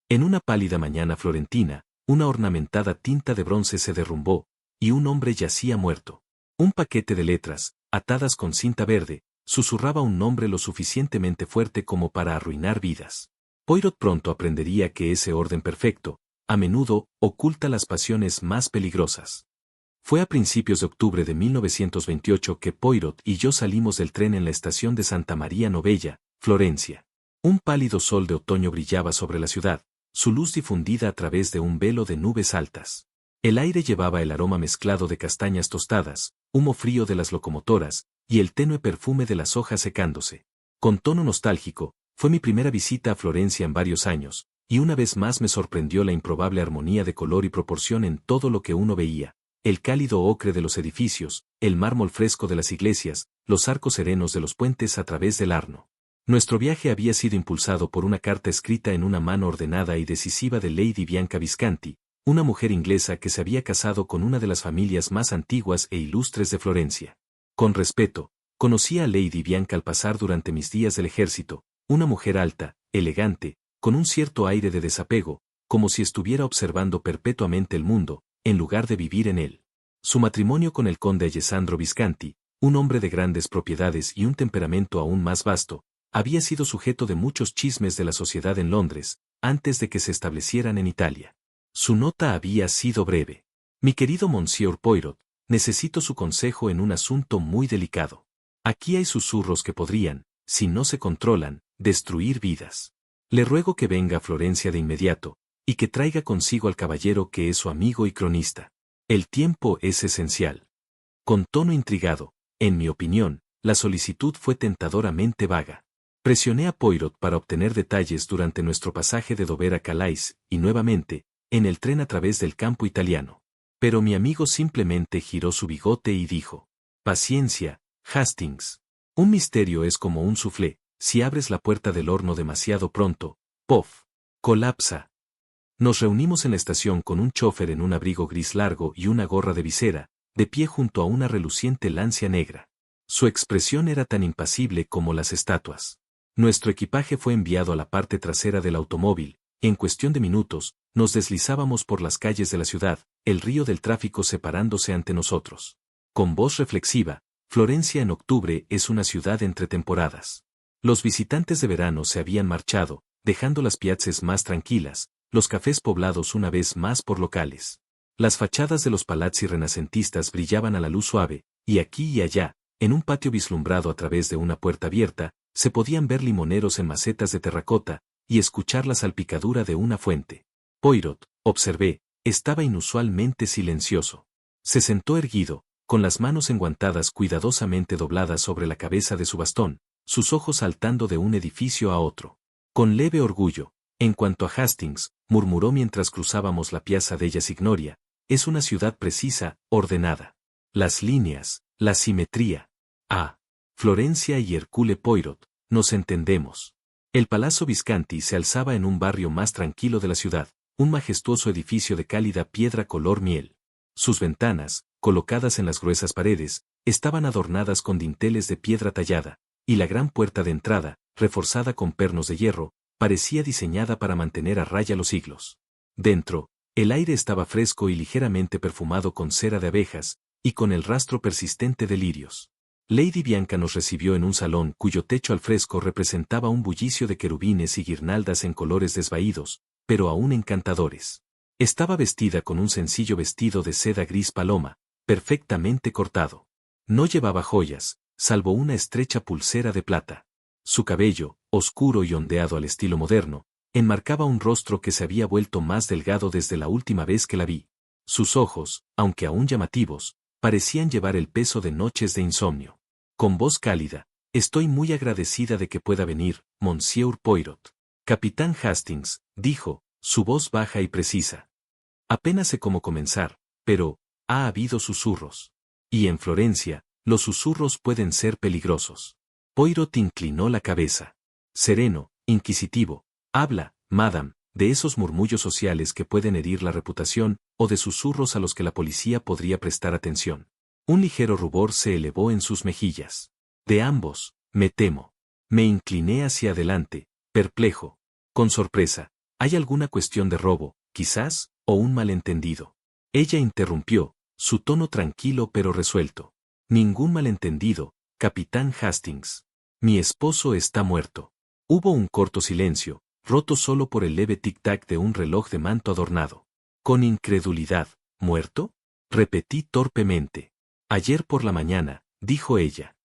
En una pálida mañana florentina, una ornamentada tinta de bronce se derrumbó, y un hombre yacía muerto. Un paquete de letras, atadas con cinta verde, susurraba un nombre lo suficientemente fuerte como para arruinar vidas. Poirot pronto aprendería que ese orden perfecto, a menudo, oculta las pasiones más peligrosas. Fue a principios de octubre de 1928 que Poirot y yo salimos del tren en la estación de Santa María Novella, Florencia. Un pálido sol de otoño brillaba sobre la ciudad, su luz difundida a través de un velo de nubes altas. El aire llevaba el aroma mezclado de castañas tostadas, humo frío de las locomotoras, y el tenue perfume de las hojas secándose. Con tono nostálgico, fue mi primera visita a Florencia en varios años, y una vez más me sorprendió la improbable armonía de color y proporción en todo lo que uno veía. El cálido ocre de los edificios, el mármol fresco de las iglesias, los arcos serenos de los puentes a través del Arno. Nuestro viaje había sido impulsado por una carta escrita en una mano ordenada y decisiva de Lady Bianca Visconti, una mujer inglesa que se había casado con una de las familias más antiguas e ilustres de Florencia. Con respeto, conocí a Lady Bianca al pasar durante mis días del ejército, una mujer alta, elegante, con un cierto aire de desapego, como si estuviera observando perpetuamente el mundo, en lugar de vivir en él. Su matrimonio con el conde Alessandro Visconti, un hombre de grandes propiedades y un temperamento aún más vasto, había sido sujeto de muchos chismes de la sociedad en Londres, antes de que se establecieran en Italia. Su nota había sido breve. Mi querido Monsieur Poirot, necesito su consejo en un asunto muy delicado. Aquí hay susurros que podrían, si no se controlan, destruir vidas. Le ruego que venga a Florencia de inmediato, y que traiga consigo al caballero que es su amigo y cronista. El tiempo es esencial. Con tono intrigado, en mi opinión, la solicitud fue tentadoramente vaga. Presioné a Poirot para obtener detalles durante nuestro pasaje de Dover a Calais, y nuevamente, en el tren a través del campo italiano. Pero mi amigo simplemente giró su bigote y dijo: «Paciencia, Hastings. Un misterio es como un soufflé, si abres la puerta del horno demasiado pronto, ¡pof!, colapsa». Nos reunimos en la estación con un chofer en un abrigo gris largo y una gorra de visera, de pie junto a una reluciente lancia negra. Su expresión era tan impasible como las estatuas. Nuestro equipaje fue enviado a la parte trasera del automóvil, y en cuestión de minutos, nos deslizábamos por las calles de la ciudad, el río del tráfico separándose ante nosotros. Con voz reflexiva, Florencia en octubre es una ciudad entre temporadas. Los visitantes de verano se habían marchado, dejando las piazzas más tranquilas, los cafés poblados una vez más por locales. Las fachadas de los palazzi renacentistas brillaban a la luz suave, y aquí y allá, en un patio vislumbrado a través de una puerta abierta, se podían ver limoneros en macetas de terracota, y escuchar la salpicadura de una fuente. Poirot, observé, estaba inusualmente silencioso. Se sentó erguido, con las manos enguantadas cuidadosamente dobladas sobre la cabeza de su bastón, sus ojos saltando de un edificio a otro. Con leve orgullo, en cuanto a Hastings, murmuró mientras cruzábamos la Piazza della Signoria, es una ciudad precisa, ordenada. Las líneas, la simetría. Ah, Florencia y Hercule Poirot, nos entendemos. El Palazzo Visconti se alzaba en un barrio más tranquilo de la ciudad, un majestuoso edificio de cálida piedra color miel. Sus ventanas, colocadas en las gruesas paredes, estaban adornadas con dinteles de piedra tallada, y la gran puerta de entrada, reforzada con pernos de hierro, parecía diseñada para mantener a raya los siglos. Dentro, el aire estaba fresco y ligeramente perfumado con cera de abejas, y con el rastro persistente de lirios. Lady Bianca nos recibió en un salón cuyo techo al fresco representaba un bullicio de querubines y guirnaldas en colores desvaídos, pero aún encantadores. Estaba vestida con un sencillo vestido de seda gris paloma, perfectamente cortado. No llevaba joyas, salvo una estrecha pulsera de plata. Su cabello, oscuro y ondeado al estilo moderno, enmarcaba un rostro que se había vuelto más delgado desde la última vez que la vi. Sus ojos, aunque aún llamativos, parecían llevar el peso de noches de insomnio. Con voz cálida: «Estoy muy agradecida de que pueda venir, Monsieur Poirot». «Capitán Hastings», dijo, su voz baja y precisa. «Apenas sé cómo comenzar, pero, ha habido susurros. Y en Florencia, los susurros pueden ser peligrosos». Poirot inclinó la cabeza. Sereno, inquisitivo: «Habla, madame, de esos murmullos sociales que pueden herir la reputación, o de susurros a los que la policía podría prestar atención». Un ligero rubor se elevó en sus mejillas. «De ambos, me temo». Me incliné hacia adelante, perplejo. Con sorpresa, ¿Hay alguna cuestión de robo, quizás, o un malentendido? Ella interrumpió, su tono tranquilo pero resuelto. Ningún malentendido, capitán Hastings. Mi esposo está muerto. Hubo un corto silencio, roto solo por el leve tic-tac de un reloj de manto adornado. Con incredulidad, ¿muerto? Repetí torpemente. Ayer por la mañana, dijo ella.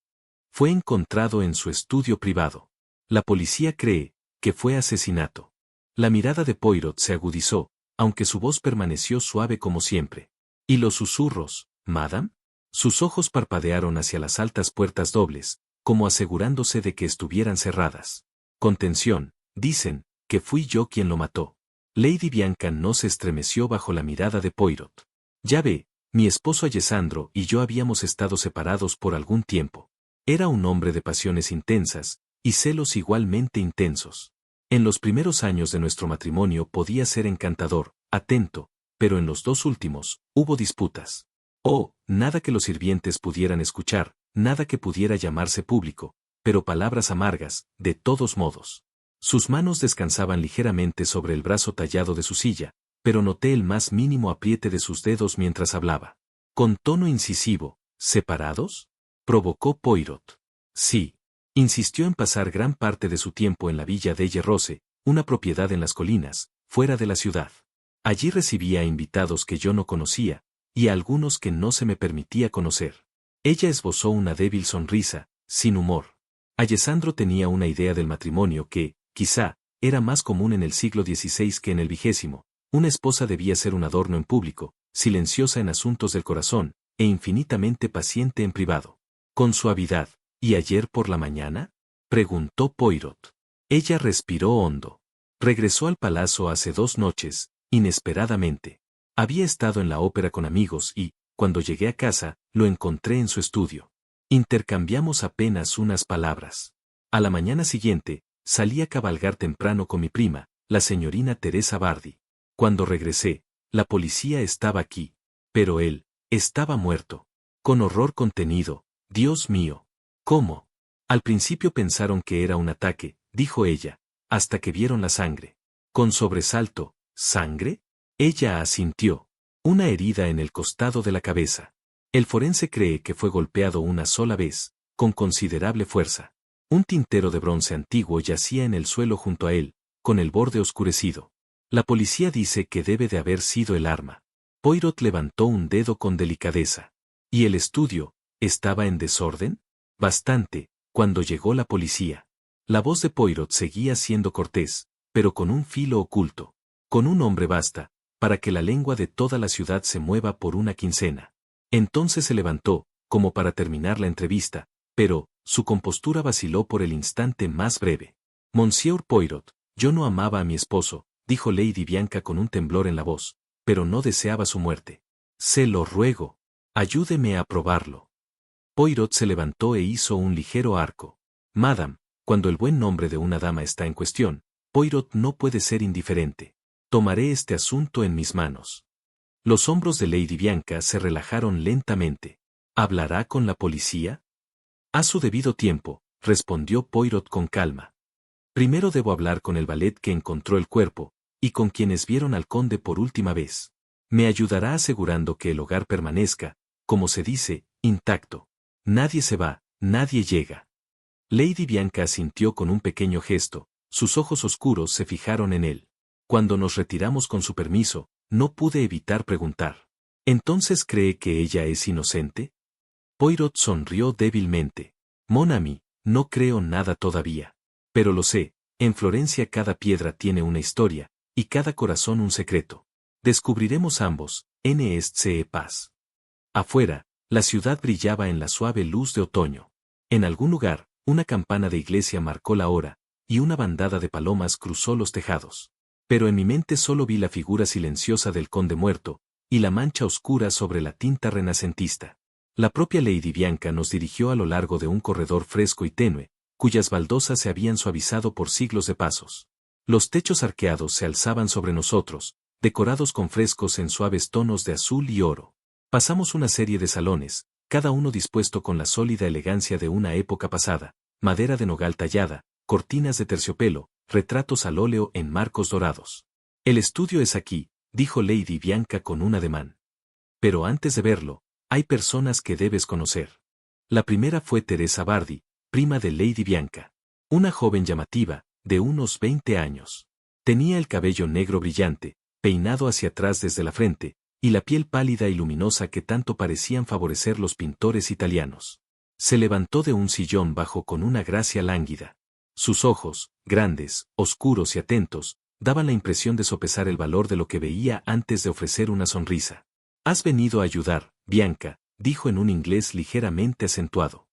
Fue encontrado en su estudio privado. La policía cree que fue asesinato. La mirada de Poirot se agudizó, aunque su voz permaneció suave como siempre. ¿Y los susurros, madame? Sus ojos parpadearon hacia las altas puertas dobles, como asegurándose de que estuvieran cerradas. Contención, dicen, que fui yo quien lo mató. Lady Bianca no se estremeció bajo la mirada de Poirot. Ya ve, mi esposo Alessandro y yo habíamos estado separados por algún tiempo. Era un hombre de pasiones intensas, y celos igualmente intensos. En los primeros años de nuestro matrimonio podía ser encantador, atento, pero en los 2 últimos, hubo disputas. Oh, nada que los sirvientes pudieran escuchar, nada que pudiera llamarse público, pero palabras amargas, de todos modos. Sus manos descansaban ligeramente sobre el brazo tallado de su silla, pero noté el más mínimo apriete de sus dedos mientras hablaba. Con tono incisivo, ¿separados? Provocó Poirot. Sí. Insistió en pasar gran parte de su tiempo en la villa de Rose, una propiedad en las colinas, fuera de la ciudad. Allí recibía a invitados que yo no conocía, y a algunos que no se me permitía conocer. Ella esbozó una débil sonrisa, sin humor. Alessandro tenía una idea del matrimonio que, quizá, era más común en el siglo XVI que en el XX. Una esposa debía ser un adorno en público, silenciosa en asuntos del corazón, e infinitamente paciente en privado. Con suavidad. ¿Y ayer por la mañana? Preguntó Poirot. Ella respiró hondo. Regresó al palacio hace 2 noches, inesperadamente. Había estado en la ópera con amigos y, cuando llegué a casa, lo encontré en su estudio. Intercambiamos apenas unas palabras. A la mañana siguiente, salí a cabalgar temprano con mi prima, la señorina Teresa Bardi. Cuando regresé, la policía estaba aquí. Pero él, estaba muerto. Con horror contenido, Dios mío. ¿Cómo? Al principio pensaron que era un ataque, dijo ella, hasta que vieron la sangre. Con sobresalto, ¿sangre? Ella asintió. Una herida en el costado de la cabeza. El forense cree que fue golpeado una sola vez, con considerable fuerza. Un tintero de bronce antiguo yacía en el suelo junto a él, con el borde oscurecido. La policía dice que debe de haber sido el arma. Poirot levantó un dedo con delicadeza. ¿Y el estudio, estaba en desorden? Bastante, cuando llegó la policía. La voz de Poirot seguía siendo cortés, pero con un filo oculto. Con un hombre basta, para que la lengua de toda la ciudad se mueva por una quincena. Entonces se levantó, como para terminar la entrevista, pero, su compostura vaciló por el instante más breve. Monsieur Poirot, yo no amaba a mi esposo, dijo Lady Bianca con un temblor en la voz, pero no deseaba su muerte. Se lo ruego. Ayúdeme a probarlo. Poirot se levantó e hizo un ligero arco. Madame, cuando el buen nombre de una dama está en cuestión, Poirot no puede ser indiferente. Tomaré este asunto en mis manos. Los hombros de Lady Bianca se relajaron lentamente. ¿Hablará con la policía? A su debido tiempo, respondió Poirot con calma. Primero debo hablar con el valet que encontró el cuerpo, y con quienes vieron al conde por última vez. Me ayudará asegurando que el hogar permanezca, como se dice, intacto. Nadie se va, nadie llega. Lady Bianca asintió con un pequeño gesto, sus ojos oscuros se fijaron en él. Cuando nos retiramos con su permiso, no pude evitar preguntar. ¿Entonces cree que ella es inocente? Poirot sonrió débilmente. Mon ami, no creo nada todavía. Pero lo sé, en Florencia cada piedra tiene una historia, y cada corazón un secreto. Descubriremos ambos, N.S.C. Paz. Afuera, la ciudad brillaba en la suave luz de otoño. En algún lugar, una campana de iglesia marcó la hora, y una bandada de palomas cruzó los tejados. Pero en mi mente solo vi la figura silenciosa del conde muerto, y la mancha oscura sobre la tinta renacentista. La propia Lady Bianca nos dirigió a lo largo de un corredor fresco y tenue, cuyas baldosas se habían suavizado por siglos de pasos. Los techos arqueados se alzaban sobre nosotros, decorados con frescos en suaves tonos de azul y oro. Pasamos una serie de salones, cada uno dispuesto con la sólida elegancia de una época pasada, madera de nogal tallada, cortinas de terciopelo, retratos al óleo en marcos dorados. El estudio es aquí, dijo Lady Bianca con un ademán. Pero antes de verlo, hay personas que debes conocer. La primera fue Teresa Bardi, prima de Lady Bianca. Una joven llamativa, de unos 20 años. Tenía el cabello negro brillante, peinado hacia atrás desde la frente, y la piel pálida y luminosa que tanto parecían favorecer los pintores italianos. Se levantó de un sillón bajo con una gracia lánguida. Sus ojos, grandes, oscuros y atentos, daban la impresión de sopesar el valor de lo que veía antes de ofrecer una sonrisa. «Has venido a ayudar, Bianca», dijo en un inglés ligeramente acentuado.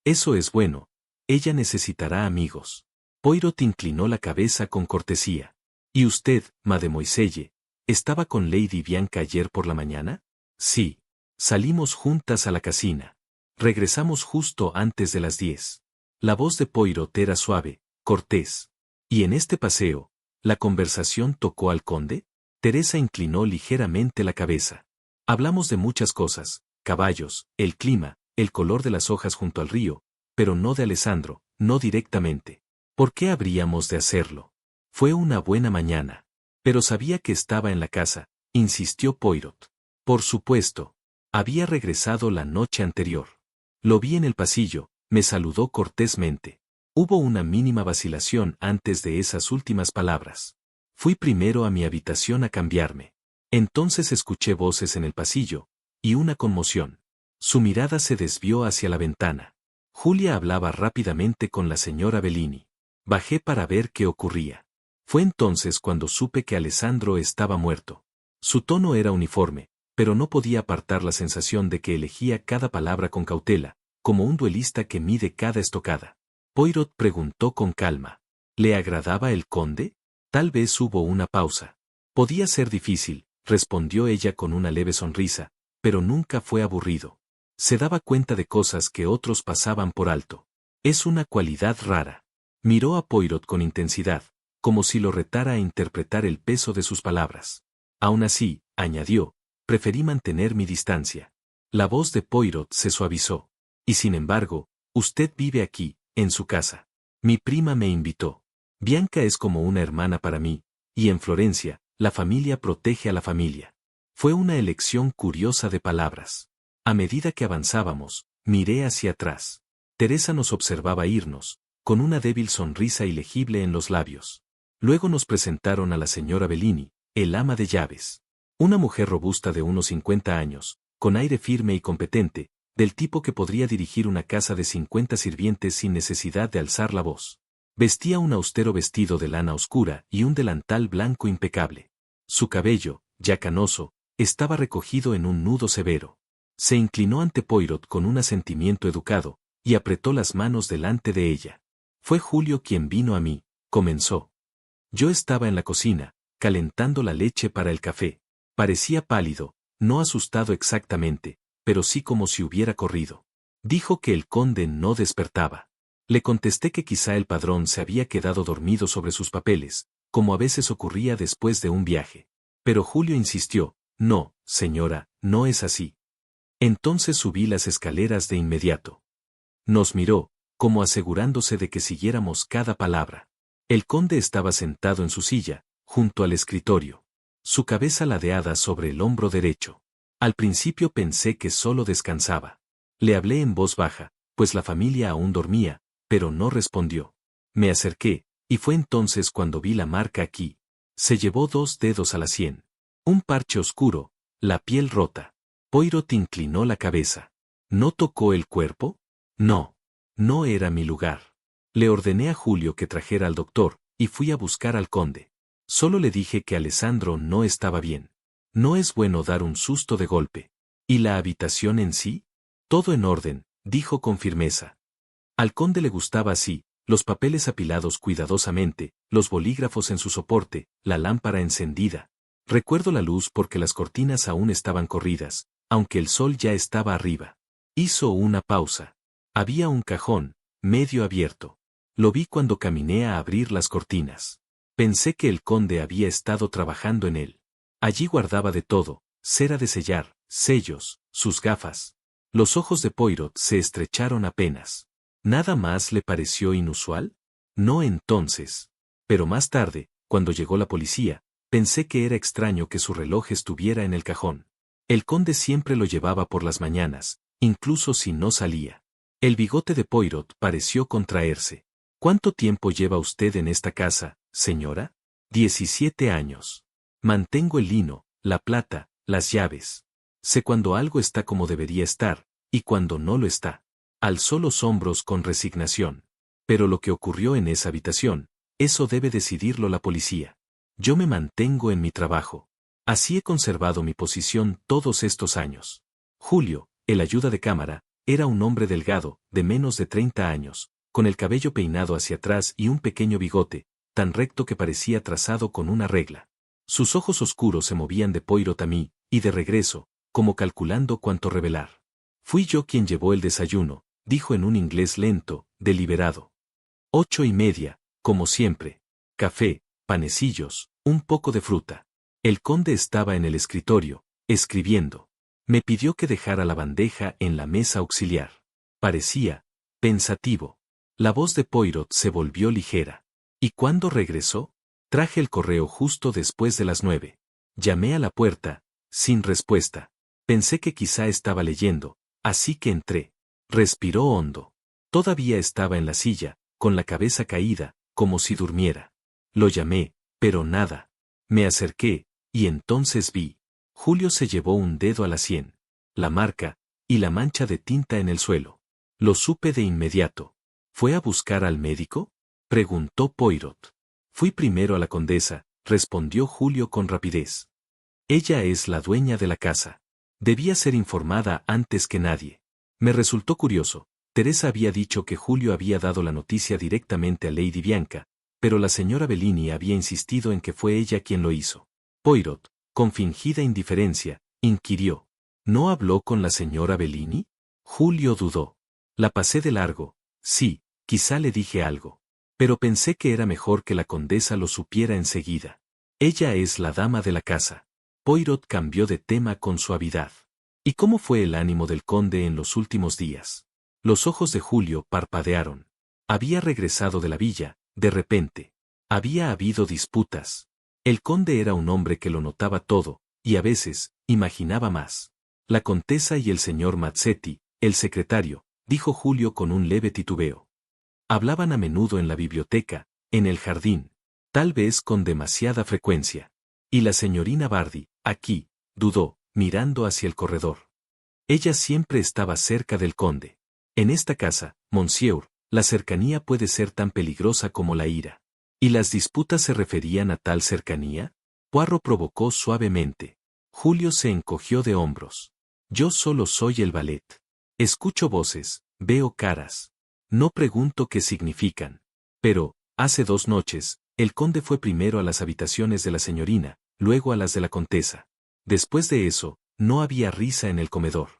«Eso es bueno. Ella necesitará amigos». Poirot inclinó la cabeza con cortesía. «¿Y usted, mademoiselle, estaba con Lady Bianca ayer por la mañana?» «Sí. Salimos juntas a la casina. Regresamos justo antes de las 10». La voz de Poirot era suave, cortés. «¿Y en este paseo, la conversación tocó al conde?» Teresa inclinó ligeramente la cabeza. «Hablamos de muchas cosas, caballos, el clima, el color de las hojas junto al río, pero no de Alessandro, no directamente. ¿Por qué habríamos de hacerlo? Fue una buena mañana. Pero sabía que estaba en la casa», insistió Poirot. «Por supuesto. Había regresado la noche anterior. Lo vi en el pasillo, me saludó cortésmente. Hubo una mínima vacilación antes de esas últimas palabras. Fui primero a mi habitación a cambiarme. Entonces escuché voces en el pasillo, y una conmoción. Su mirada se desvió hacia la ventana. Julia hablaba rápidamente con la señora Bellini. Bajé para ver qué ocurría. Fue entonces cuando supe que Alessandro estaba muerto. Su tono era uniforme, pero no podía apartar la sensación de que elegía cada palabra con cautela, como un duelista que mide cada estocada. Poirot preguntó con calma. ¿Le agradaba el conde? Tal vez hubo una pausa. Podía ser difícil, respondió ella con una leve sonrisa, pero nunca fue aburrido. Se daba cuenta de cosas que otros pasaban por alto. Es una cualidad rara. Miró a Poirot con intensidad, como si lo retara a interpretar el peso de sus palabras. Aún así, añadió, preferí mantener mi distancia. La voz de Poirot se suavizó. Y sin embargo, usted vive aquí, en su casa. Mi prima me invitó. Bianca es como una hermana para mí, y en Florencia, la familia protege a la familia. Fue una elección curiosa de palabras. A medida que avanzábamos, miré hacia atrás. Teresa nos observaba irnos, con una débil sonrisa ilegible en los labios. Luego nos presentaron a la señora Bellini, el ama de llaves. Una mujer robusta de unos 50 años, con aire firme y competente, del tipo que podría dirigir una casa de 50 sirvientes sin necesidad de alzar la voz. Vestía un austero vestido de lana oscura y un delantal blanco impecable. Su cabello, ya canoso, estaba recogido en un nudo severo. Se inclinó ante Poirot con un asentimiento educado, y apretó las manos delante de ella. «Fue Julio quien vino a mí», comenzó. «Yo estaba en la cocina, calentando la leche para el café. Parecía pálido, no asustado exactamente, pero sí como si hubiera corrido. Dijo que el conde no despertaba. Le contesté que quizá el padrón se había quedado dormido sobre sus papeles, como a veces ocurría después de un viaje. Pero Julio insistió, «No, señora, no es así». Entonces subí las escaleras de inmediato. Nos miró, como asegurándose de que siguiéramos cada palabra. El conde estaba sentado en su silla, junto al escritorio. Su cabeza ladeada sobre el hombro derecho. Al principio pensé que solo descansaba. Le hablé en voz baja, pues la familia aún dormía, pero no respondió. Me acerqué, y fue entonces cuando vi la marca aquí. Se llevó 2 dedos a la sien. Un parche oscuro, la piel rota. Poirot inclinó la cabeza. ¿No tocó el cuerpo? No. No era mi lugar. Le ordené a Julio que trajera al doctor, y fui a buscar al conde. Solo le dije que Alessandro no estaba bien. No es bueno dar un susto de golpe. ¿Y la habitación en sí? Todo en orden, dijo con firmeza. Al conde le gustaba así, los papeles apilados cuidadosamente, los bolígrafos en su soporte, la lámpara encendida. Recuerdo la luz porque las cortinas aún estaban corridas, aunque el sol ya estaba arriba. Hizo una pausa. Había un cajón, medio abierto. Lo vi cuando caminé a abrir las cortinas. Pensé que el conde había estado trabajando en él. Allí guardaba de todo, cera de sellar, sellos, sus gafas. Los ojos de Poirot se estrecharon apenas. ¿Nada más le pareció inusual? No entonces. Pero más tarde, cuando llegó la policía, pensé que era extraño que su reloj estuviera en el cajón. El conde siempre lo llevaba por las mañanas, incluso si no salía. El bigote de Poirot pareció contraerse. ¿Cuánto tiempo lleva usted en esta casa, señora? 17 años. Mantengo el lino, la plata, las llaves. Sé cuando algo está como debería estar, y cuando no lo está. Alzó los hombros con resignación. Pero lo que ocurrió en esa habitación, eso debe decidirlo la policía. Yo me mantengo en mi trabajo. Así he conservado mi posición todos estos años. Julio, el ayuda de cámara, era un hombre delgado, de menos de 30 años, con el cabello peinado hacia atrás y un pequeño bigote, tan recto que parecía trazado con una regla. Sus ojos oscuros se movían de Poirot a mí, y de regreso, como calculando cuánto revelar. Fui yo quien llevó el desayuno, dijo en un inglés lento, deliberado. 8:30, como siempre. Café, panecillos, un poco de fruta. El conde estaba en el escritorio, escribiendo. Me pidió que dejara la bandeja en la mesa auxiliar. Parecía pensativo. La voz de Poirot se volvió ligera. ¿Y cuándo regresó? Traje el correo justo después de las 9. Llamé a la puerta, sin respuesta. Pensé que quizá estaba leyendo, así que entré. Respiró hondo. Todavía estaba en la silla, con la cabeza caída, como si durmiera. Lo llamé, pero nada. Me acerqué, y entonces vi. Julio se llevó un dedo a la sien, la marca, y la mancha de tinta en el suelo. Lo supe de inmediato. ¿Fue a buscar al médico? Preguntó Poirot. Fui primero a la condesa, respondió Julio con rapidez. Ella es la dueña de la casa. Debía ser informada antes que nadie. Me resultó curioso. Teresa había dicho que Julio había dado la noticia directamente a Lady Bianca, pero la señora Bellini había insistido en que fue ella quien lo hizo. Poirot, con fingida indiferencia, inquirió. ¿No habló con la señora Bellini? Julio dudó. La pasé de largo. Sí, quizá le dije algo. Pero pensé que era mejor que la condesa lo supiera enseguida. Ella es la dama de la casa. Poirot cambió de tema con suavidad. ¿Y cómo fue el ánimo del conde en los últimos días? Los ojos de Julio parpadearon. Había regresado de la villa, de repente. Había habido disputas. El conde era un hombre que lo notaba todo, y a veces, imaginaba más. La contesa y el señor Mazzetti, el secretario, dijo Julio con un leve titubeo. Hablaban a menudo en la biblioteca, en el jardín, tal vez con demasiada frecuencia. Y la señorina Bardi, aquí, dudó, mirando hacia el corredor. Ella siempre estaba cerca del conde. En esta casa, monsieur, la cercanía puede ser tan peligrosa como la ira. ¿Y las disputas se referían a tal cercanía? Poirot provocó suavemente. Julio se encogió de hombros. Yo solo soy el valet. Escucho voces, veo caras. No pregunto qué significan. Pero, hace 2 noches, el conde fue primero a las habitaciones de la señorina, luego a las de la contesa. Después de eso, no había risa en el comedor.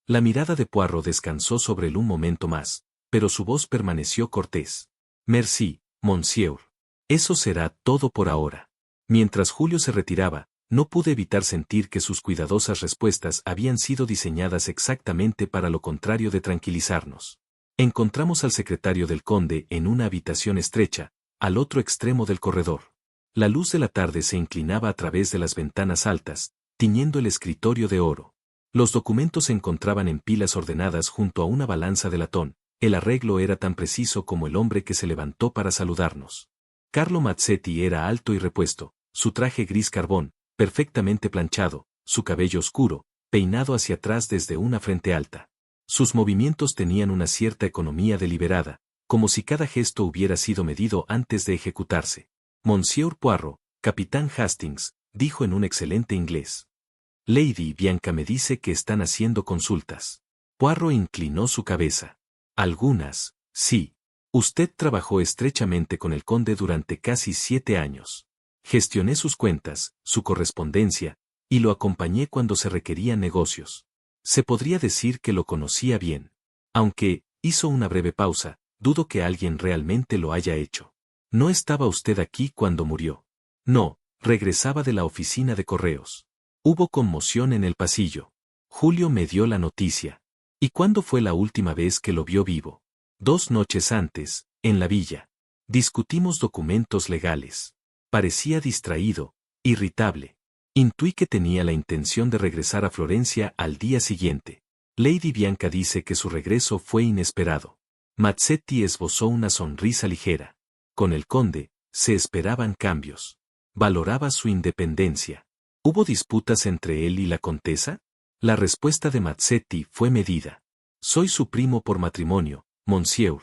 La mirada de Poirot descansó sobre él un momento más, pero su voz permaneció cortés. Merci, monsieur. Eso será todo por ahora. Mientras Julio se retiraba, no pude evitar sentir que sus cuidadosas respuestas habían sido diseñadas exactamente para lo contrario de tranquilizarnos. Encontramos al secretario del conde en una habitación estrecha, al otro extremo del corredor. La luz de la tarde se inclinaba a través de las ventanas altas, tiñendo el escritorio de oro. Los documentos se encontraban en pilas ordenadas junto a una balanza de latón. El arreglo era tan preciso como el hombre que se levantó para saludarnos. Carlo Mazzetti era alto y repuesto, su traje gris carbón, perfectamente planchado, su cabello oscuro, peinado hacia atrás desde una frente alta. Sus movimientos tenían una cierta economía deliberada, como si cada gesto hubiera sido medido antes de ejecutarse. Monsieur Poirot, capitán Hastings, dijo en un excelente inglés. Lady Bianca me dice que están haciendo consultas. Poirot inclinó su cabeza. Algunas, sí. Usted trabajó estrechamente con el conde durante casi 7 años. Gestioné sus cuentas, su correspondencia, y lo acompañé cuando se requerían negocios. Se podría decir que lo conocía bien. Aunque, hizo una breve pausa, dudo que alguien realmente lo haya hecho. ¿No estaba usted aquí cuando murió? No, regresaba de la oficina de correos. Hubo conmoción en el pasillo. Julio me dio la noticia. ¿Y cuándo fue la última vez que lo vio vivo? 2 noches antes, en la villa. Discutimos documentos legales. Parecía distraído, irritable. Intuí que tenía la intención de regresar a Florencia al día siguiente. Lady Bianca dice que su regreso fue inesperado. Mazzetti esbozó una sonrisa ligera. Con el conde, se esperaban cambios. Valoraba su independencia. ¿Hubo disputas entre él y la contesa? La respuesta de Mazzetti fue medida. Soy su primo por matrimonio, monsieur.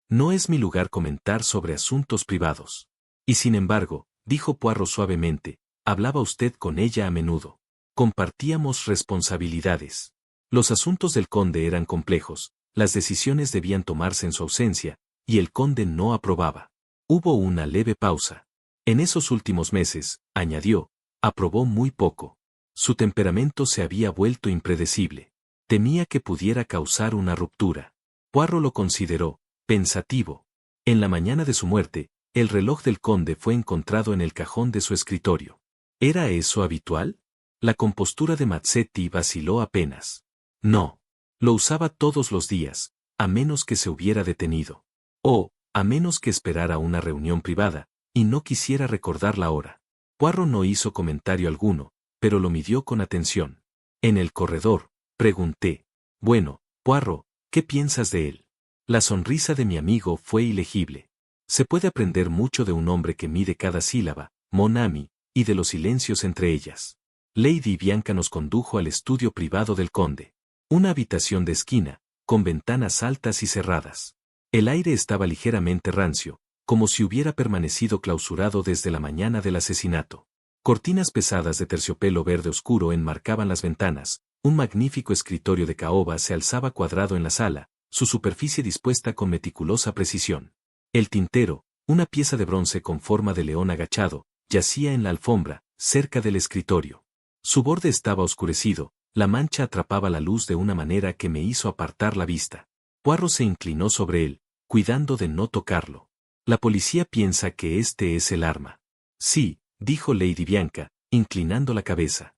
No es mi lugar comentar sobre asuntos privados. Y sin embargo, dijo Poirot suavemente, hablaba usted con ella a menudo. Compartíamos responsabilidades. Los asuntos del conde eran complejos, las decisiones debían tomarse en su ausencia, y el conde no aprobaba. Hubo una leve pausa. En esos últimos meses, añadió, aprobó muy poco. Su temperamento se había vuelto impredecible. Temía que pudiera causar una ruptura. Poirot lo consideró, pensativo. En la mañana de su muerte, el reloj del conde fue encontrado en el cajón de su escritorio. ¿Era eso habitual? La compostura de Mazzetti vaciló apenas. No. Lo usaba todos los días, a menos que se hubiera detenido. O, a menos que esperara una reunión privada, y no quisiera recordar la hora. Poirot no hizo comentario alguno, pero lo midió con atención. En el corredor, pregunté. Bueno, Poirot, ¿qué piensas de él? La sonrisa de mi amigo fue ilegible. Se puede aprender mucho de un hombre que mide cada sílaba, mon ami, y de los silencios entre ellas. Lady Bianca nos condujo al estudio privado del conde. Una habitación de esquina, con ventanas altas y cerradas. El aire estaba ligeramente rancio, como si hubiera permanecido clausurado desde la mañana del asesinato. Cortinas pesadas de terciopelo verde oscuro enmarcaban las ventanas, un magnífico escritorio de caoba se alzaba cuadrado en la sala, su superficie dispuesta con meticulosa precisión. El tintero, una pieza de bronce con forma de león agachado, yacía en la alfombra, cerca del escritorio. Su borde estaba oscurecido, la mancha atrapaba la luz de una manera que me hizo apartar la vista. Poirot se inclinó sobre él, cuidando de no tocarlo. La policía piensa que este es el arma. Sí, dijo Lady Bianca, inclinando la cabeza.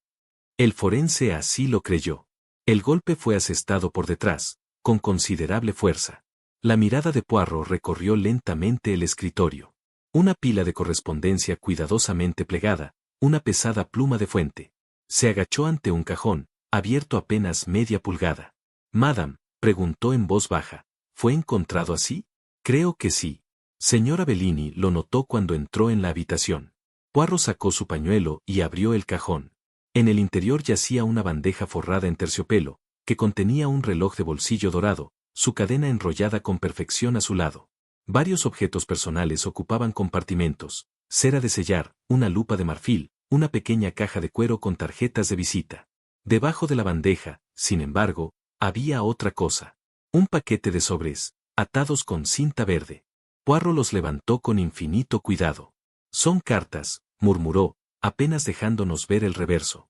El forense así lo creyó. El golpe fue asestado por detrás, con considerable fuerza. La mirada de Poirot recorrió lentamente el escritorio. Una pila de correspondencia cuidadosamente plegada, una pesada pluma de fuente. Se agachó ante un cajón, abierto apenas media pulgada. Madame, preguntó en voz baja, ¿fue encontrado así? Creo que sí. Señora Bellini lo notó cuando entró en la habitación. Poirot sacó su pañuelo y abrió el cajón. En el interior yacía una bandeja forrada en terciopelo, que contenía un reloj de bolsillo dorado, su cadena enrollada con perfección a su lado. Varios objetos personales ocupaban compartimentos, cera de sellar, una lupa de marfil, una pequeña caja de cuero con tarjetas de visita. Debajo de la bandeja, sin embargo, había otra cosa. Un paquete de sobres, atados con cinta verde. Poirot los levantó con infinito cuidado. Son cartas, murmuró, apenas dejándonos ver el reverso.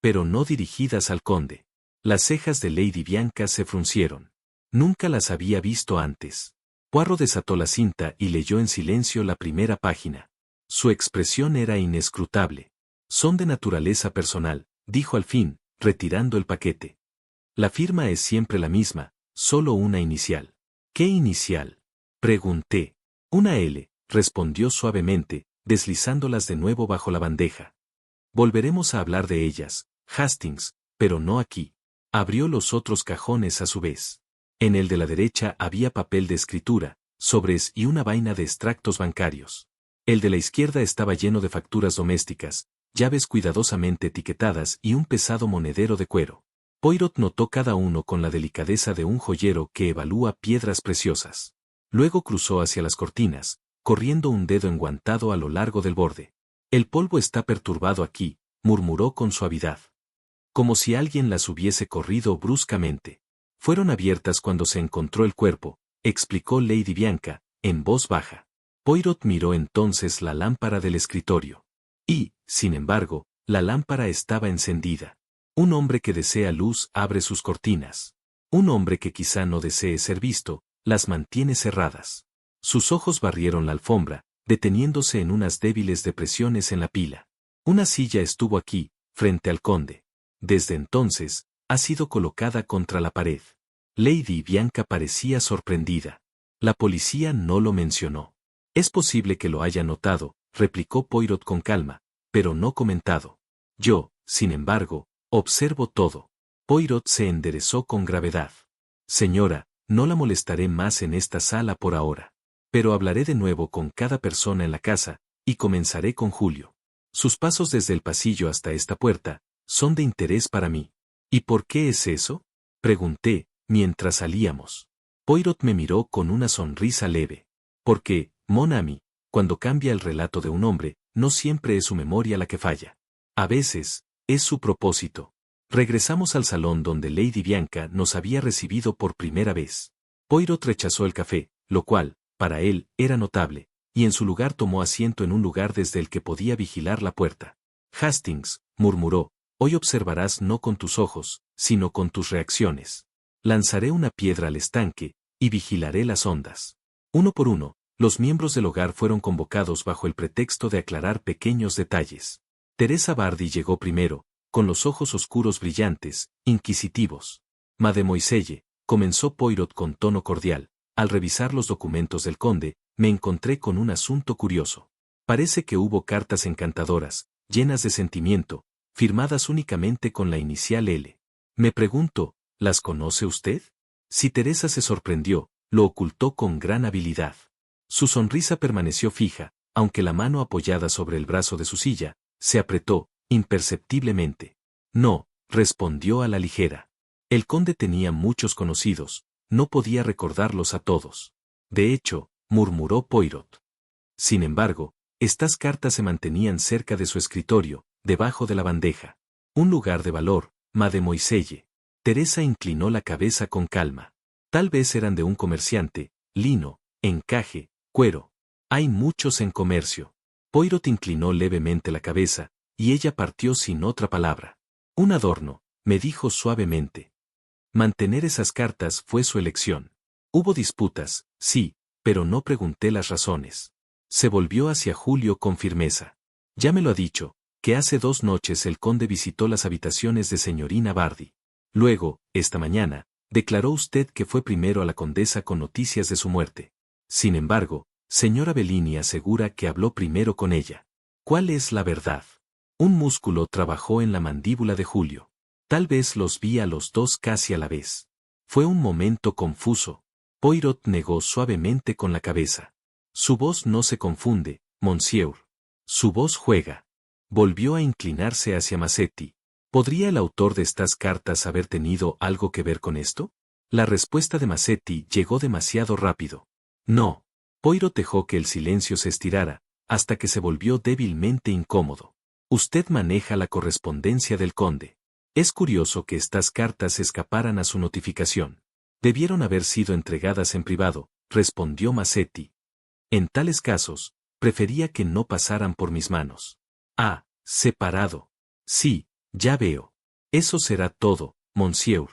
Pero no dirigidas al conde. Las cejas de Lady Bianca se fruncieron. Nunca las había visto antes. Poirot desató la cinta y leyó en silencio la primera página. Su expresión era inescrutable. Son de naturaleza personal, dijo al fin, retirando el paquete. La firma es siempre la misma, solo una inicial. ¿Qué inicial? Pregunté. Una L, respondió suavemente, deslizándolas de nuevo bajo la bandeja. Volveremos a hablar de ellas, Hastings, pero no aquí. Abrió los otros cajones a su vez. En el de la derecha había papel de escritura, sobres y una vaina de extractos bancarios. El de la izquierda estaba lleno de facturas domésticas, llaves cuidadosamente etiquetadas y un pesado monedero de cuero. Poirot notó cada uno con la delicadeza de un joyero que evalúa piedras preciosas. Luego cruzó hacia las cortinas, corriendo un dedo enguantado a lo largo del borde. El polvo está perturbado aquí, murmuró con suavidad. Como si alguien las hubiese corrido bruscamente. Fueron abiertas cuando se encontró el cuerpo, explicó Lady Bianca, en voz baja. Poirot miró entonces la lámpara del escritorio. Y, sin embargo, la lámpara estaba encendida. Un hombre que desea luz abre sus cortinas. Un hombre que quizá no desee ser visto, las mantiene cerradas. Sus ojos barrieron la alfombra, deteniéndose en unas débiles depresiones en la pila. Una silla estuvo aquí, frente al conde. Desde entonces, ha sido colocada contra la pared. Lady Bianca parecía sorprendida. La policía no lo mencionó. Es posible que lo haya notado, replicó Poirot con calma, pero no comentado. Yo, sin embargo, observo todo. Poirot se enderezó con gravedad. Señora, no la molestaré más en esta sala por ahora. Pero hablaré de nuevo con cada persona en la casa, y comenzaré con Julio. Sus pasos desde el pasillo hasta esta puerta son de interés para mí. ¿Y por qué es eso? Pregunté, mientras salíamos. Poirot me miró con una sonrisa leve. Porque, mon ami, cuando cambia el relato de un hombre, no siempre es su memoria la que falla. A veces, es su propósito. Regresamos al salón donde Lady Bianca nos había recibido por primera vez. Poirot rechazó el café, lo cual, para él, era notable, y en su lugar tomó asiento en un lugar desde el que podía vigilar la puerta. Hastings, murmuró, hoy observarás no con tus ojos, sino con tus reacciones. Lanzaré una piedra al estanque, y vigilaré las ondas. Uno por uno, los miembros del hogar fueron convocados bajo el pretexto de aclarar pequeños detalles. Teresa Bardi llegó primero, con los ojos oscuros brillantes, inquisitivos. Mademoiselle, comenzó Poirot con tono cordial, al revisar los documentos del conde, me encontré con un asunto curioso. Parece que hubo cartas encantadoras, llenas de sentimiento, firmadas únicamente con la inicial L. Me pregunto, ¿las conoce usted? Si Teresa se sorprendió, lo ocultó con gran habilidad. Su sonrisa permaneció fija, aunque la mano apoyada sobre el brazo de su silla, se apretó, imperceptiblemente. No, respondió a la ligera. El conde tenía muchos conocidos, no podía recordarlos a todos. De hecho, murmuró Poirot. Sin embargo, estas cartas se mantenían cerca de su escritorio, debajo de la bandeja. Un lugar de valor, mademoiselle. Teresa inclinó la cabeza con calma. Tal vez eran de un comerciante, lino, encaje, cuero. Hay muchos en comercio. Poirot inclinó levemente la cabeza, y ella partió sin otra palabra. Un adorno, me dijo suavemente. Mantener esas cartas fue su elección. Hubo disputas, sí, pero no pregunté las razones. Se volvió hacia Julio con firmeza. Ya me lo ha dicho, que hace 2 noches el conde visitó las habitaciones de señorina Bardi. Luego, esta mañana, declaró usted que fue primero a la condesa con noticias de su muerte. Sin embargo, señora Bellini asegura que habló primero con ella. ¿Cuál es la verdad? Un músculo trabajó en la mandíbula de Julio. Tal vez los vi a los dos casi a la vez. Fue un momento confuso. Poirot negó suavemente con la cabeza. Su voz no se confunde, monsieur. Su voz juega. Volvió a inclinarse hacia Massetti. ¿Podría el autor de estas cartas haber tenido algo que ver con esto? La respuesta de Massetti llegó demasiado rápido. No. Poirot dejó que el silencio se estirara, hasta que se volvió débilmente incómodo. Usted maneja la correspondencia del conde. Es curioso que estas cartas escaparan a su notificación. Debieron haber sido entregadas en privado, respondió Massetti. En tales casos, prefería que no pasaran por mis manos. Ah, separado. Sí, ya veo. Eso será todo, monsieur.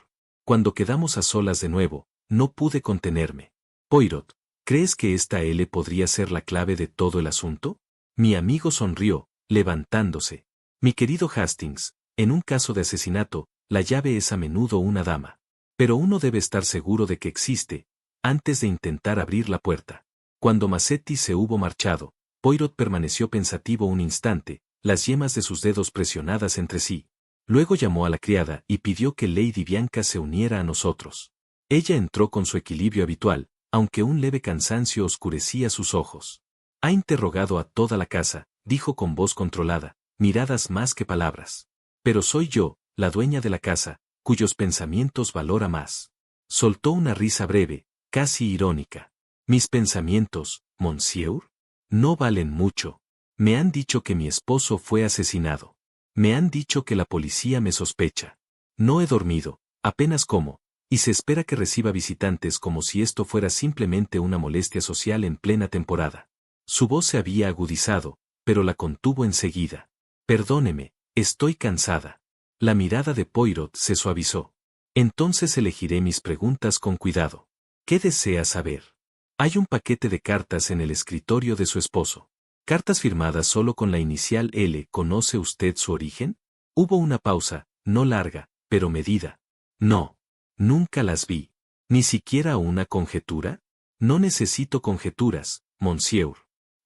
Cuando quedamos a solas de nuevo, no pude contenerme. Poirot, ¿crees que esta L podría ser la clave de todo el asunto? Mi amigo sonrió, levantándose. Mi querido Hastings, en un caso de asesinato, la llave es a menudo una dama. Pero uno debe estar seguro de que existe, antes de intentar abrir la puerta. Cuando Massetti se hubo marchado, Poirot permaneció pensativo un instante, las yemas de sus dedos presionadas entre sí. Luego llamó a la criada y pidió que Lady Bianca se uniera a nosotros. Ella entró con su equilibrio habitual, aunque un leve cansancio oscurecía sus ojos. Ha interrogado a toda la casa, dijo con voz controlada, miradas más que palabras. Pero soy yo, la dueña de la casa, cuyos pensamientos valora más. Soltó una risa breve, casi irónica. Mis pensamientos, monsieur, no valen mucho. Me han dicho que mi esposo fue asesinado. Me han dicho que la policía me sospecha. No he dormido, apenas como, y se espera que reciba visitantes como si esto fuera simplemente una molestia social en plena temporada. Su voz se había agudizado, pero la contuvo enseguida. Perdóneme, estoy cansada. La mirada de Poirot se suavizó. Entonces elegiré mis preguntas con cuidado. ¿Qué desea saber? Hay un paquete de cartas en el escritorio de su esposo. Cartas firmadas solo con la inicial L. ¿Conoce usted su origen? Hubo una pausa, no larga, pero medida. No. Nunca las vi. ¿Ni siquiera una conjetura? No necesito conjeturas, monsieur.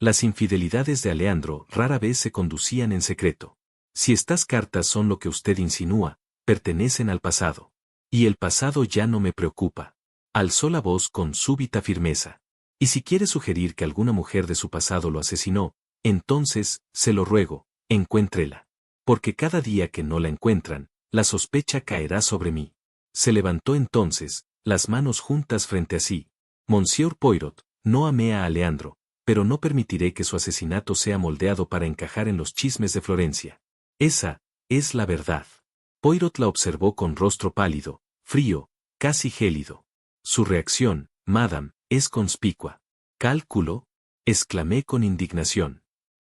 Las infidelidades de Aleandro rara vez se conducían en secreto. Si estas cartas son lo que usted insinúa, pertenecen al pasado. Y el pasado ya no me preocupa. Alzó la voz con súbita firmeza. Y si quiere sugerir que alguna mujer de su pasado lo asesinó, entonces, se lo ruego, encuéntrela. Porque cada día que no la encuentran, la sospecha caerá sobre mí. Se levantó entonces, las manos juntas frente a sí. Monsieur Poirot, no amé a Aleandro, pero no permitiré que su asesinato sea moldeado para encajar en los chismes de Florencia. Esa es la verdad. Poirot la observó con rostro pálido, frío, casi gélido. Su reacción, madame, es conspicua. ¿Cálculo? Exclamé con indignación.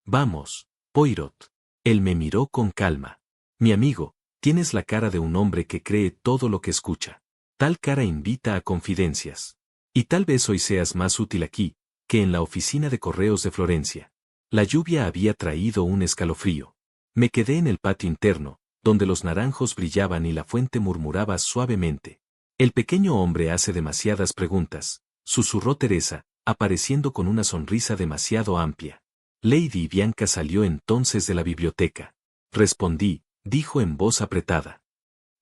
Vamos, Poirot. Él me miró con calma. Mi amigo, tienes la cara de un hombre que cree todo lo que escucha. Tal cara invita a confidencias. Y tal vez hoy seas más útil aquí, que en la oficina de correos de Florencia. La lluvia había traído un escalofrío. Me quedé en el patio interno, donde los naranjos brillaban y la fuente murmuraba suavemente. El pequeño hombre hace demasiadas preguntas, susurró Teresa, apareciendo con una sonrisa demasiado amplia. Lady Bianca salió entonces de la biblioteca. Respondí, dijo en voz apretada.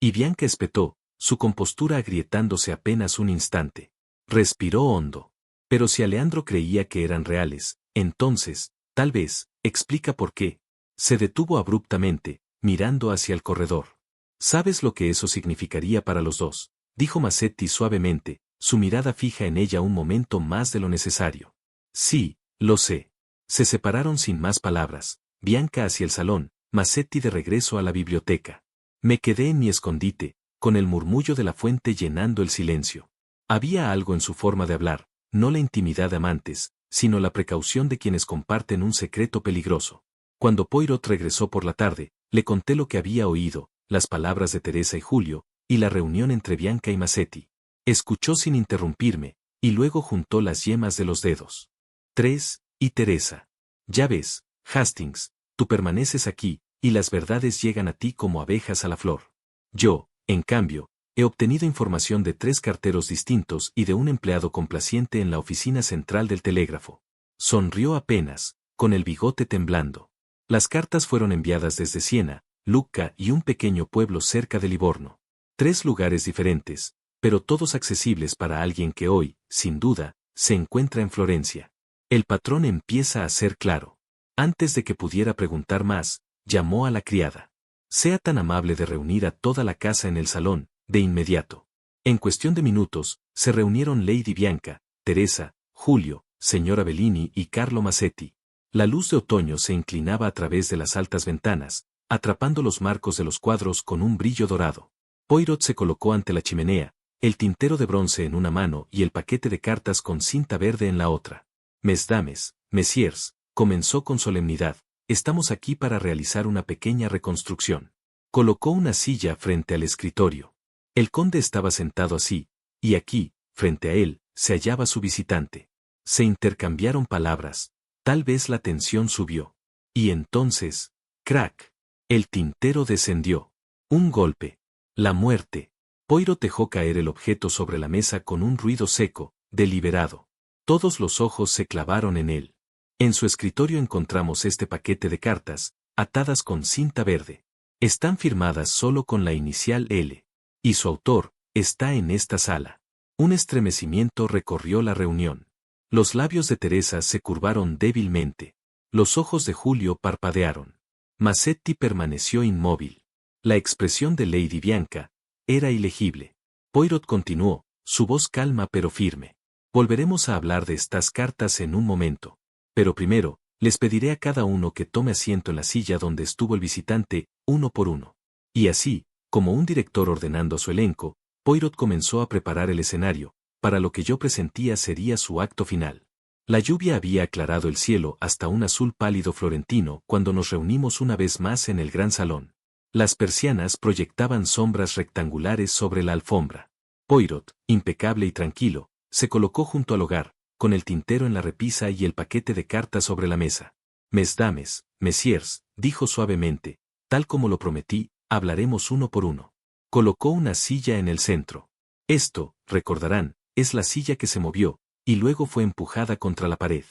Y Bianca espetó, su compostura agrietándose apenas un instante. Respiró hondo. Pero si Aleandro creía que eran reales, entonces, tal vez, explica por qué. Se detuvo abruptamente, mirando hacia el corredor. ¿Sabes lo que eso significaría para los dos?, dijo Massetti suavemente, su mirada fija en ella un momento más de lo necesario. Sí, lo sé. Se separaron sin más palabras, Bianca hacia el salón, Massetti de regreso a la biblioteca. Me quedé en mi escondite, con el murmullo de la fuente llenando el silencio. Había algo en su forma de hablar, no la intimidad de amantes, sino la precaución de quienes comparten un secreto peligroso. Cuando Poirot regresó por la tarde, le conté lo que había oído, las palabras de Teresa y Julio, y la reunión entre Bianca y Massetti. Escuchó sin interrumpirme, y luego juntó las yemas de los dedos. 3. Y Teresa. Ya ves, Hastings, tú permaneces aquí, y las verdades llegan a ti como abejas a la flor. Yo, en cambio, he obtenido información de 3 carteros distintos y de un empleado complaciente en la oficina central del telégrafo. Sonrió apenas, con el bigote temblando. Las cartas fueron enviadas desde Siena, Lucca y un pequeño pueblo cerca de Livorno. 3 lugares diferentes, pero todos accesibles para alguien que hoy, sin duda, se encuentra en Florencia. El patrón empieza a ser claro. Antes de que pudiera preguntar más, llamó a la criada. Sea tan amable de reunir a toda la casa en el salón, de inmediato. En cuestión de minutos, se reunieron Lady Bianca, Teresa, Julio, señora Bellini y Carlo Massetti. La luz de otoño se inclinaba a través de las altas ventanas, atrapando los marcos de los cuadros con un brillo dorado. Poirot se colocó ante la chimenea, el tintero de bronce en una mano y el paquete de cartas con cinta verde en la otra. Mesdames, messieurs, comenzó con solemnidad, estamos aquí para realizar una pequeña reconstrucción. Colocó una silla frente al escritorio. El conde estaba sentado así, y aquí, frente a él, se hallaba su visitante. Se intercambiaron palabras, tal vez la tensión subió. Y entonces, crack, el tintero descendió. Un golpe. La muerte. Poirot dejó caer el objeto sobre la mesa con un ruido seco, deliberado. Todos los ojos se clavaron en él. En su escritorio encontramos este paquete de cartas, atadas con cinta verde. Están firmadas solo con la inicial L. Y su autor, está en esta sala. Un estremecimiento recorrió la reunión. Los labios de Teresa se curvaron débilmente. Los ojos de Julio parpadearon. Massetti permaneció inmóvil. La expresión de Lady Bianca era ilegible. Poirot continuó, su voz calma pero firme. Volveremos a hablar de estas cartas en un momento. Pero primero, les pediré a cada uno que tome asiento en la silla donde estuvo el visitante, uno por uno. Y así, como un director ordenando a su elenco, Poirot comenzó a preparar el escenario, para lo que yo presentía sería su acto final. La lluvia había aclarado el cielo hasta un azul pálido florentino cuando nos reunimos una vez más en el gran salón. Las persianas proyectaban sombras rectangulares sobre la alfombra. Poirot, impecable y tranquilo, se colocó junto al hogar, con el tintero en la repisa y el paquete de cartas sobre la mesa. Mesdames, messieurs, dijo suavemente, tal como lo prometí, hablaremos uno por uno. Colocó una silla en el centro. Esto, recordarán, es la silla que se movió, y luego fue empujada contra la pared.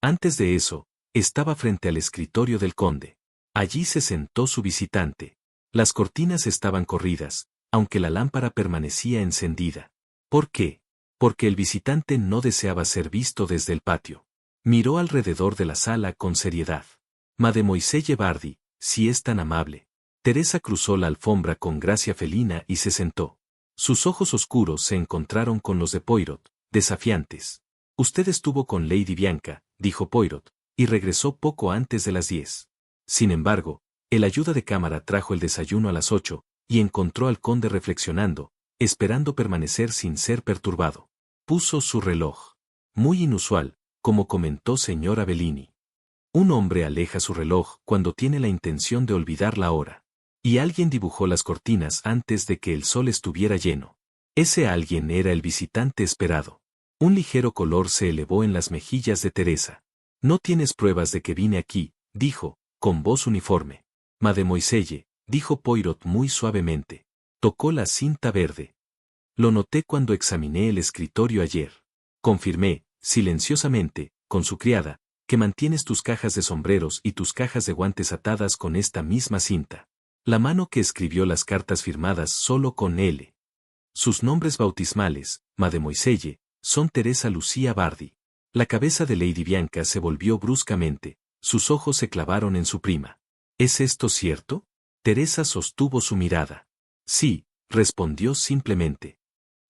Antes de eso, estaba frente al escritorio del conde. Allí se sentó su visitante. Las cortinas estaban corridas, aunque la lámpara permanecía encendida. ¿Por qué? Porque el visitante no deseaba ser visto desde el patio. Miró alrededor de la sala con seriedad. Mademoiselle Bardi, si es tan amable. Teresa cruzó la alfombra con gracia felina y se sentó. Sus ojos oscuros se encontraron con los de Poirot, desafiantes. Usted estuvo con Lady Bianca, dijo Poirot, y regresó poco antes de las 10. Sin embargo, el ayuda de cámara trajo el desayuno a las 8, y encontró al conde reflexionando, esperando permanecer sin ser perturbado. Puso su reloj. Muy inusual, como comentó señora Bellini. Un hombre aleja su reloj cuando tiene la intención de olvidar la hora. Y alguien dibujó las cortinas antes de que el sol estuviera lleno. Ese alguien era el visitante esperado. Un ligero color se elevó en las mejillas de Teresa. No tienes pruebas de que vine aquí, dijo, con voz uniforme. Mademoiselle, dijo Poirot muy suavemente. Tocó la cinta verde. Lo noté cuando examiné el escritorio ayer. Confirmé, silenciosamente, con su criada, que mantienes tus cajas de sombreros y tus cajas de guantes atadas con esta misma cinta. La mano que escribió las cartas firmadas solo con L. Sus nombres bautismales, Mademoiselle, son Teresa Lucía Bardi. La cabeza de Lady Bianca se volvió bruscamente, sus ojos se clavaron en su prima. ¿Es esto cierto? Teresa sostuvo su mirada. Sí, respondió simplemente.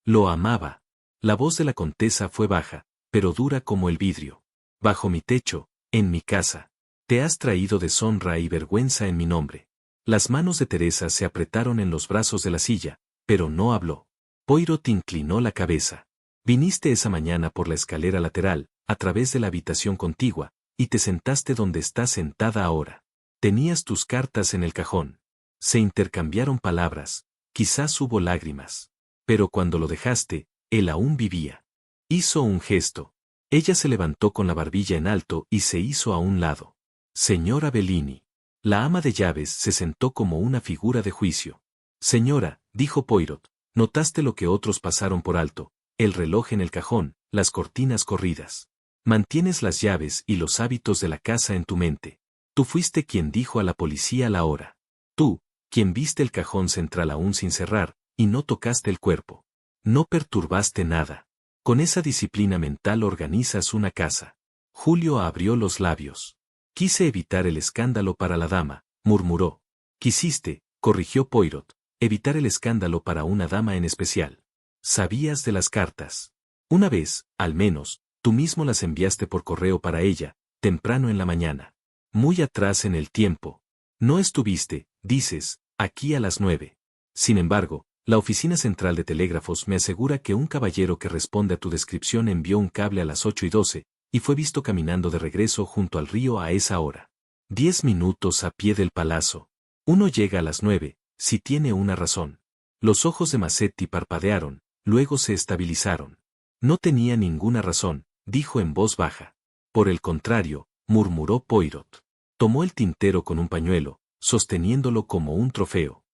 Lo amaba. La voz de la contesa fue baja, pero dura como el vidrio. Bajo mi techo, en mi casa. Te has traído deshonra y vergüenza en mi nombre. Las manos de Teresa se apretaron en los brazos de la silla, pero no habló. Poirot inclinó la cabeza. Viniste esa mañana por la escalera lateral, a través de la habitación contigua, y te sentaste donde estás sentada ahora. Tenías tus cartas en el cajón. Se intercambiaron palabras, quizás hubo lágrimas. Pero cuando lo dejaste, él aún vivía. Hizo un gesto. Ella se levantó con la barbilla en alto y se hizo a un lado. Señora Bellini. La ama de llaves se sentó como una figura de juicio. Señora, dijo Poirot, notaste lo que otros pasaron por alto, el reloj en el cajón, las cortinas corridas. Mantienes las llaves y los hábitos de la casa en tu mente. Tú fuiste quien dijo a la policía la hora. Tú, quien viste el cajón central aún sin cerrar, y no tocaste el cuerpo. No perturbaste nada. Con esa disciplina mental organizas una casa. Julio abrió los labios. Quise evitar el escándalo para la dama, murmuró. Quisiste, corrigió Poirot, evitar el escándalo para una dama en especial. Sabías de las cartas. Una vez, al menos, tú mismo las enviaste por correo para ella, temprano en la mañana. Muy atrás en el tiempo. No estuviste, dices, aquí a las 9. Sin embargo, la Oficina Central de Telégrafos me asegura que un caballero que responde a tu descripción envió un cable a las 8:12, y fue visto caminando de regreso junto al río a esa hora. 10 minutos a pie del palacio. Uno llega a las 9, si tiene una razón. Los ojos de Massetti parpadearon, luego se estabilizaron. No tenía ninguna razón, dijo en voz baja. Por el contrario, murmuró Poirot. Tomó el tintero con un pañuelo, sosteniéndolo como un trofeo.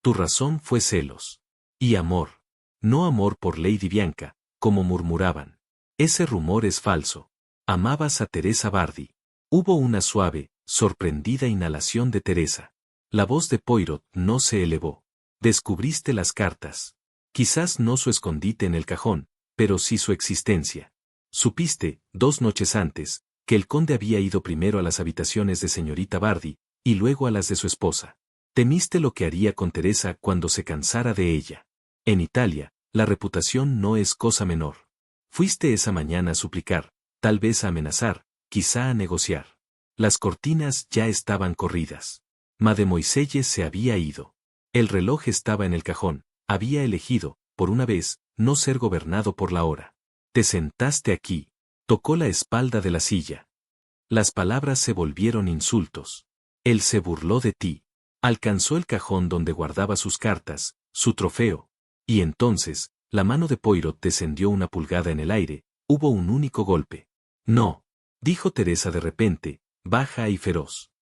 Tu razón fue celos. Y amor. No amor por Lady Bianca, como murmuraban. Ese rumor es falso. Amabas a Teresa Bardi. Hubo una suave, sorprendida inhalación de Teresa. La voz de Poirot no se elevó. Descubriste las cartas. Quizás no su escondite en el cajón, pero sí su existencia. Supiste, 2 noches antes, que el conde había ido primero a las habitaciones de señorita Bardi, y luego a las de su esposa. Temiste lo que haría con Teresa cuando se cansara de ella. En Italia, la reputación no es cosa menor. Fuiste esa mañana a suplicar, tal vez a amenazar, quizá a negociar. Las cortinas ya estaban corridas. Mademoiselle se había ido. El reloj estaba en el cajón, había elegido, por una vez, no ser gobernado por la hora. Te sentaste aquí. Tocó la espalda de la silla. Las palabras se volvieron insultos. Él se burló de ti. Alcanzó el cajón donde guardaba sus cartas, su trofeo. Y entonces, la mano de Poirot descendió 1 pulgada en el aire, hubo un único golpe. No, dijo Teresa de repente, baja y feroz.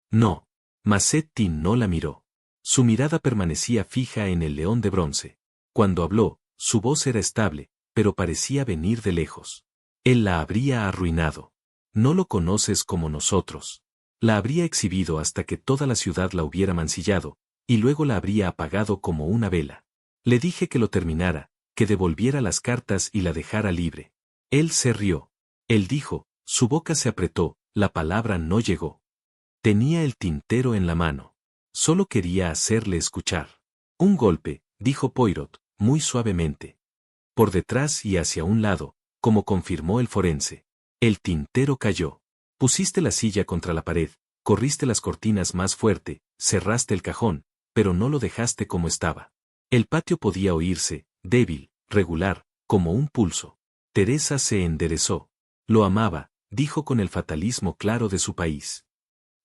No. Massetti no la miró. Su mirada permanecía fija en el león de bronce. Cuando habló, su voz era estable, pero parecía venir de lejos. Él la habría arruinado. No lo conoces como nosotros. La habría exhibido hasta que toda la ciudad la hubiera mancillado, y luego la habría apagado como una vela. Le dije que lo terminara, que devolviera las cartas y la dejara libre. Él se rió. Él dijo, su boca se apretó, la palabra no llegó. Tenía el tintero en la mano. Solo quería hacerle escuchar. Un golpe, dijo Poirot, muy suavemente. Por detrás y hacia un lado, como confirmó el forense. El tintero cayó. Pusiste la silla contra la pared, corriste las cortinas más fuerte, cerraste el cajón, pero no lo dejaste como estaba. El patio podía oírse, débil, regular, como un pulso. Teresa se enderezó. Lo amaba, dijo con el fatalismo claro de su país.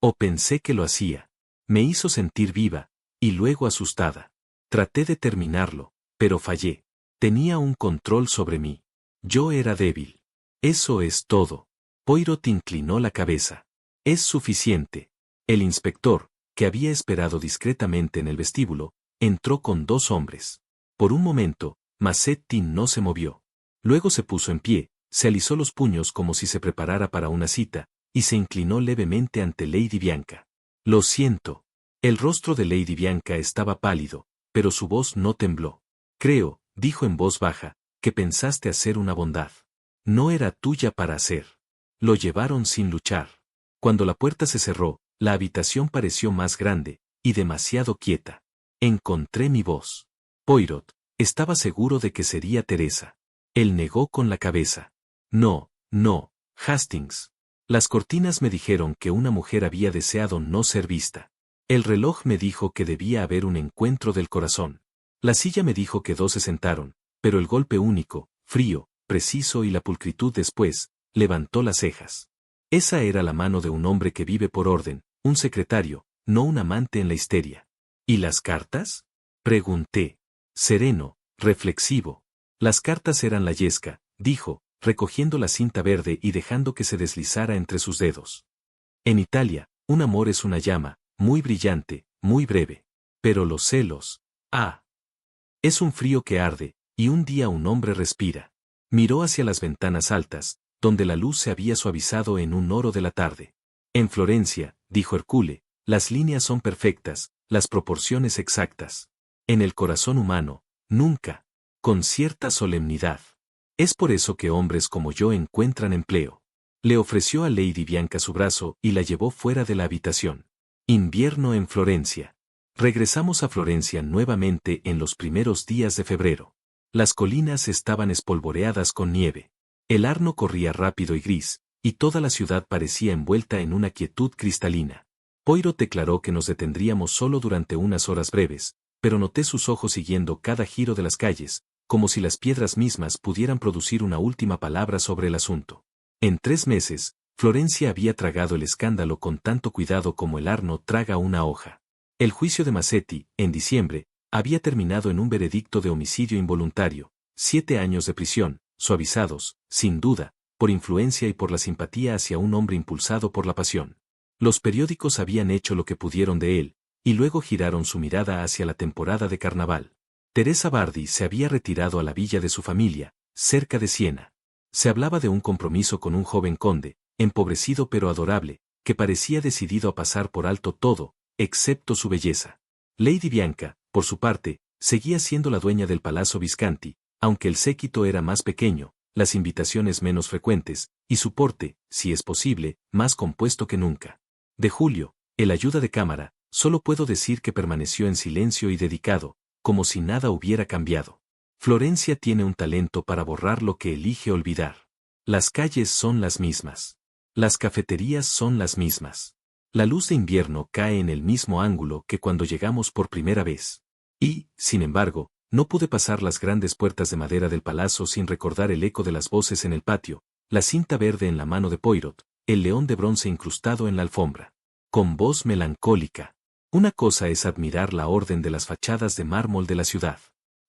O pensé que lo hacía. Me hizo sentir viva, y luego asustada. Traté de terminarlo, pero fallé. Tenía un control sobre mí. Yo era débil. Eso es todo. Poirot inclinó la cabeza. Es suficiente. El inspector, que había esperado discretamente en el vestíbulo, entró con 2 hombres. Por un momento, Massetti no se movió. Luego se puso en pie, se alisó los puños como si se preparara para una cita, y se inclinó levemente ante Lady Bianca. Lo siento. El rostro de Lady Bianca estaba pálido, pero su voz no tembló. Creo, dijo en voz baja, que pensaste hacer una bondad. No era tuya para hacer. Lo llevaron sin luchar. Cuando la puerta se cerró, la habitación pareció más grande, y demasiado quieta. Encontré mi voz. Poirot, estaba seguro de que sería Teresa. Él negó con la cabeza. No, no, Hastings. Las cortinas me dijeron que una mujer había deseado no ser vista. El reloj me dijo que debía haber un encuentro del corazón. La silla me dijo que 2 se sentaron, pero el golpe único, frío, preciso y la pulcritud después, levantó las cejas. Esa era la mano de un hombre que vive por orden, un secretario, no un amante en la histeria. ¿Y las cartas? Pregunté. Sereno, reflexivo. Las cartas eran la yesca, dijo, recogiendo la cinta verde y dejando que se deslizara entre sus dedos. En Italia, un amor es una llama, muy brillante, muy breve. Pero los celos, es un frío que arde, y un día un hombre respira. Miró hacia las ventanas altas, donde la luz se había suavizado en un oro de la tarde. En Florencia, dijo Hercule, las líneas son perfectas, las proporciones exactas. En el corazón humano, nunca. Con cierta solemnidad. Es por eso que hombres como yo encuentran empleo. Le ofreció a Lady Bianca su brazo y la llevó fuera de la habitación. Invierno en Florencia. Regresamos a Florencia nuevamente en los primeros días de febrero. Las colinas estaban espolvoreadas con nieve. El Arno corría rápido y gris, y toda la ciudad parecía envuelta en una quietud cristalina. Poirot declaró que nos detendríamos solo durante unas horas breves, pero noté sus ojos siguiendo cada giro de las calles, como si las piedras mismas pudieran producir una última palabra sobre el asunto. En 3 meses, Florencia había tragado el escándalo con tanto cuidado como el Arno traga una hoja. El juicio de Massetti, en diciembre, había terminado en un veredicto de homicidio involuntario, 7 años de prisión, suavizados, sin duda, por influencia y por la simpatía hacia un hombre impulsado por la pasión. Los periódicos habían hecho lo que pudieron de él, y luego giraron su mirada hacia la temporada de carnaval. Teresa Bardi se había retirado a la villa de su familia, cerca de Siena. Se hablaba de un compromiso con un joven conde, empobrecido pero adorable, que parecía decidido a pasar por alto todo, excepto su belleza. Lady Bianca, por su parte, seguía siendo la dueña del Palazzo Visconti, aunque el séquito era más pequeño, las invitaciones menos frecuentes, y su porte, si es posible, más compuesto que nunca. De Julio, el ayuda de cámara, solo puedo decir que permaneció en silencio y dedicado, como si nada hubiera cambiado. Florencia tiene un talento para borrar lo que elige olvidar. Las calles son las mismas. Las cafeterías son las mismas. La luz de invierno cae en el mismo ángulo que cuando llegamos por primera vez. Y, sin embargo, no pude pasar las grandes puertas de madera del palacio sin recordar el eco de las voces en el patio, la cinta verde en la mano de Poirot, el león de bronce incrustado en la alfombra. Con voz melancólica. Una cosa es admirar la orden de las fachadas de mármol de la ciudad.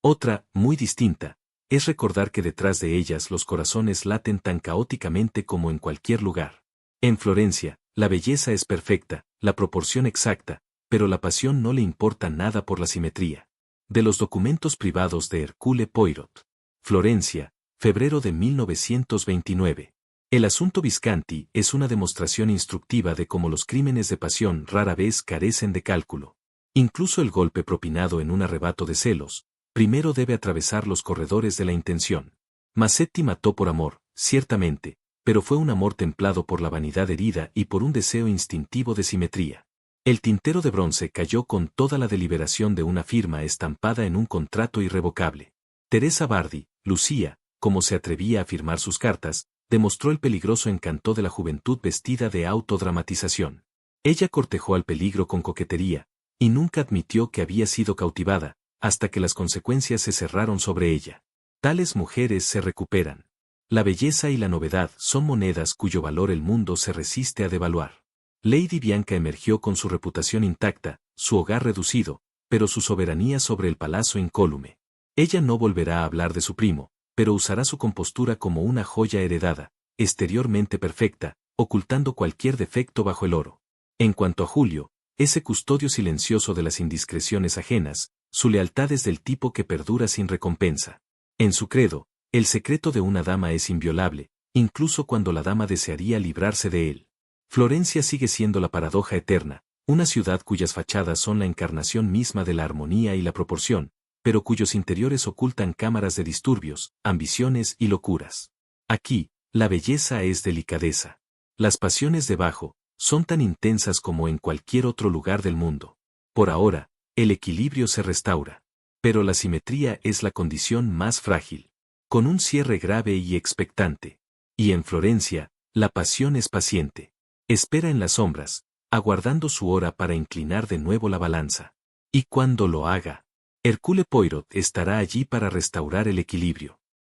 Otra, muy distinta, es recordar que detrás de ellas los corazones laten tan caóticamente como en cualquier lugar. En Florencia, la belleza es perfecta, la proporción exacta, pero la pasión no le importa nada por la simetría. De los documentos privados de Hercule Poirot. Florencia, febrero de 1929. El asunto Visconti es una demostración instructiva de cómo los crímenes de pasión rara vez carecen de cálculo. Incluso el golpe propinado en un arrebato de celos, primero debe atravesar los corredores de la intención. Massetti mató por amor, ciertamente, pero fue un amor templado por la vanidad herida y por un deseo instintivo de simetría. El tintero de bronce cayó con toda la deliberación de una firma estampada en un contrato irrevocable. Teresa Bardi, Lucía, como se atrevía a firmar sus cartas, demostró el peligroso encanto de la juventud vestida de autodramatización. Ella cortejó al peligro con coquetería, y nunca admitió que había sido cautivada, hasta que las consecuencias se cerraron sobre ella. Tales mujeres se recuperan. La belleza y la novedad son monedas cuyo valor el mundo se resiste a devaluar. Lady Bianca emergió con su reputación intacta, su hogar reducido, pero su soberanía sobre el palacio incólume. Ella no volverá a hablar de su primo, pero usará su compostura como una joya heredada, exteriormente perfecta, ocultando cualquier defecto bajo el oro. En cuanto a Julio, ese custodio silencioso de las indiscreciones ajenas, su lealtad es del tipo que perdura sin recompensa. En su credo, el secreto de una dama es inviolable, incluso cuando la dama desearía librarse de él. Florencia sigue siendo la paradoja eterna, una ciudad cuyas fachadas son la encarnación misma de la armonía y la proporción, pero cuyos interiores ocultan cámaras de disturbios, ambiciones y locuras. Aquí, la belleza es delicadeza. Las pasiones debajo son tan intensas como en cualquier otro lugar del mundo. Por ahora, el equilibrio se restaura. Pero la simetría es la condición más frágil. Con un cierre grave y expectante. Y en Florencia, la pasión es paciente. Espera en las sombras, aguardando su hora para inclinar de nuevo la balanza. Y cuando lo haga, Hercule Poirot estará allí para restaurar el equilibrio.